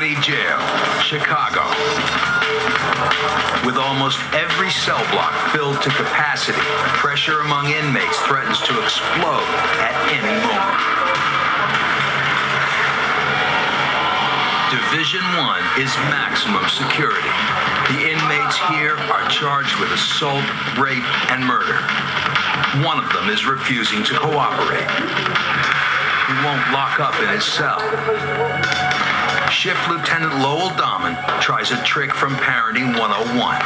County Jail, Chicago. With almost every cell block filled to capacity, pressure among inmates threatens to explode at any moment. Division 1 is maximum security. The inmates here are charged with assault, rape, and murder. One of them is refusing to cooperate. He won't lock up in his cell. Shift Lieutenant Lowell Dahman tries a trick from Parenting 101.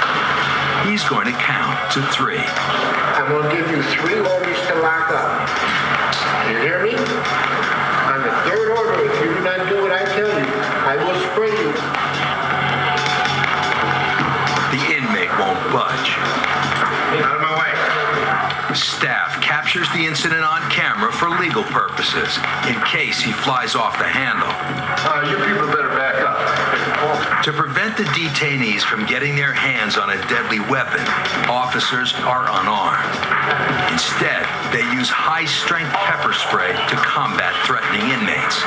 He's going to count to 3. I'm going to give you 3 orders to lock up. You hear me? On the 3rd order, if you do not do what I tell you, I will spray you. The inmate won't budge. Out of my way. Staff captures the incident on camera for legal purposes, in case he flies off the handle. You people better back up. To prevent the detainees from getting their hands on a deadly weapon, officers are unarmed. Instead, they use high-strength pepper spray to combat threatening inmates.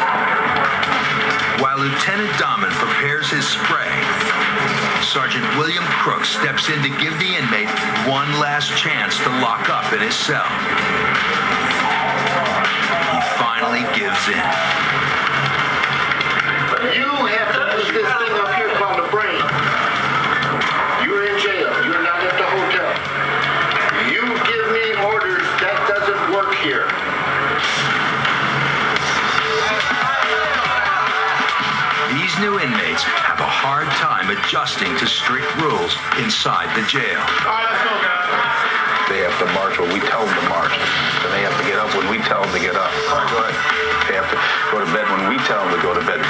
While Lieutenant Dahman prepares his spray, Sergeant William Crook steps in to give the inmate one last chance to lock up in his cell. He finally gives in. You have to use this thing up here called the brain. You're in jail. You're not at the hotel. You give me orders. That doesn't work here. These new inmates have a hard time adjusting to strict rules inside the jail. All right, let's go, guys. They have to march when we tell them to march. And they have to get up when we tell them to get up. All right, go ahead. They have to go to bed when we tell them to go to bed.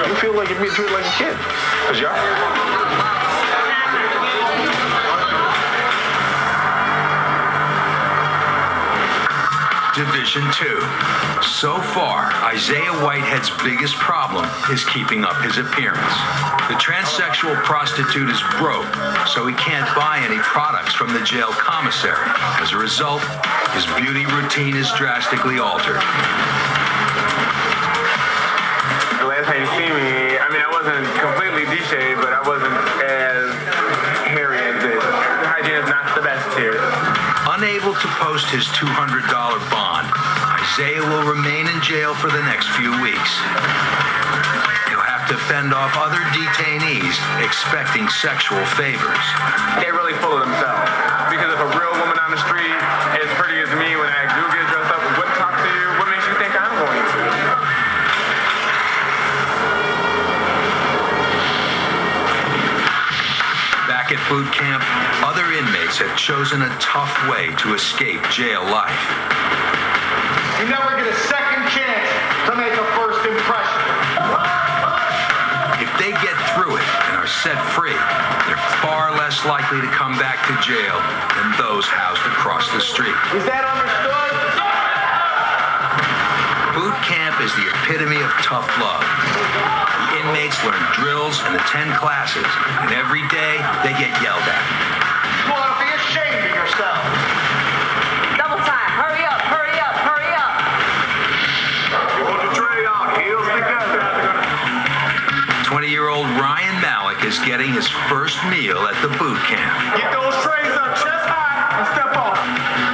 You feel like you're being treated like a kid. Because you are. Division 2. So far, Isaiah Whitehead's biggest problem is keeping up his appearance. The transsexual prostitute is broke, so he can't buy any products from the jail commissary. As a result, his beauty routine is drastically altered. The last time you see me, I mean, I wasn't completely de-shaved, but I wasn't as hairy as this. The hygiene is not the best here. Unable to post his $200 bond, Isaiah will remain in jail for the next few weeks. He'll have to fend off other detainees expecting sexual favors. They're really full of themselves. Because if a real woman on the street as pretty as me, when I do get dressed up and wouldn't talk to you, what makes you think I'm going to? Back at boot camp, other inmates have chosen a tough way to escape jail life. You never get a second chance to make a first impression. If they get through it and are set free, they're far less likely to come back to jail than those housed across the street. Is that understood? Boot camp is the epitome of tough love. The inmates learn drills and attend classes, and every day they get yelled at. You ought to be ashamed of yourself. Double time. Hurry up, hurry up, hurry up. You hold your tray out. Heels together. 20-year-old Ryan Malik is getting his first meal at the boot camp. Get those trays up chest high and step off.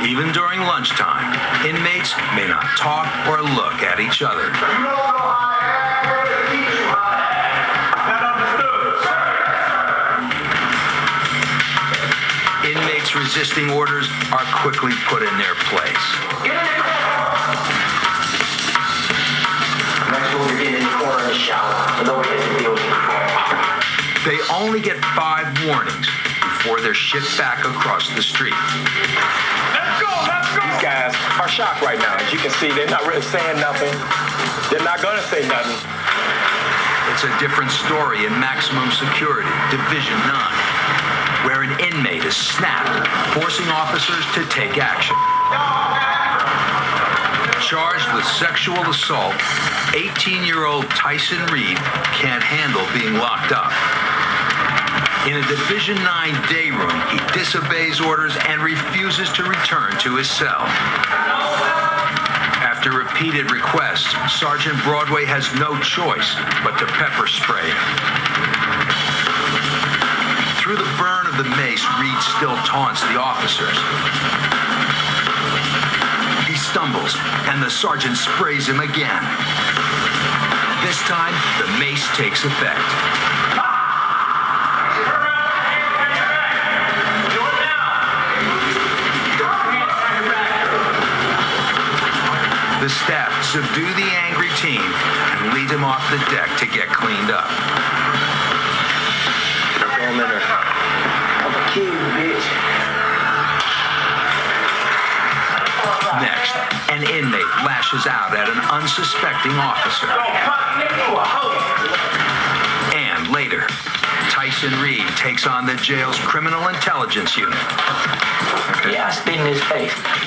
Even during lunchtime, inmates may not talk or look at each other. You don't know how I ever teach you. That understood. Inmates resisting orders are quickly put in their place. Next one, you're getting in the corner in the shower, so nobody has to deal with you. They only get 5 warnings before they're shipped back across the street. Let's go, let's go. These guys are shocked right now. As you can see, they're not really saying nothing. They're not going to say nothing. It's a different story in maximum security, Division 9, where an inmate is snapped, forcing officers to take action. Charged with sexual assault, 18-year-old Tyson Reed can't handle being locked up. In a Division 9 day room, he disobeys orders and refuses to return to his cell. After After repeated requests, Sergeant Broadway has no choice but to pepper spray him. Through the burn of the mace, Reed still taunts the officers. He stumbles, and the sergeant sprays him again. This time, the mace takes effect. The staff subdue the angry team and lead him off the deck to get cleaned up. I'm a kid, bitch. Next, an inmate lashes out at an unsuspecting officer. And later, Tyson Reed takes on the jail's criminal intelligence unit. Yeah, I spit in his face.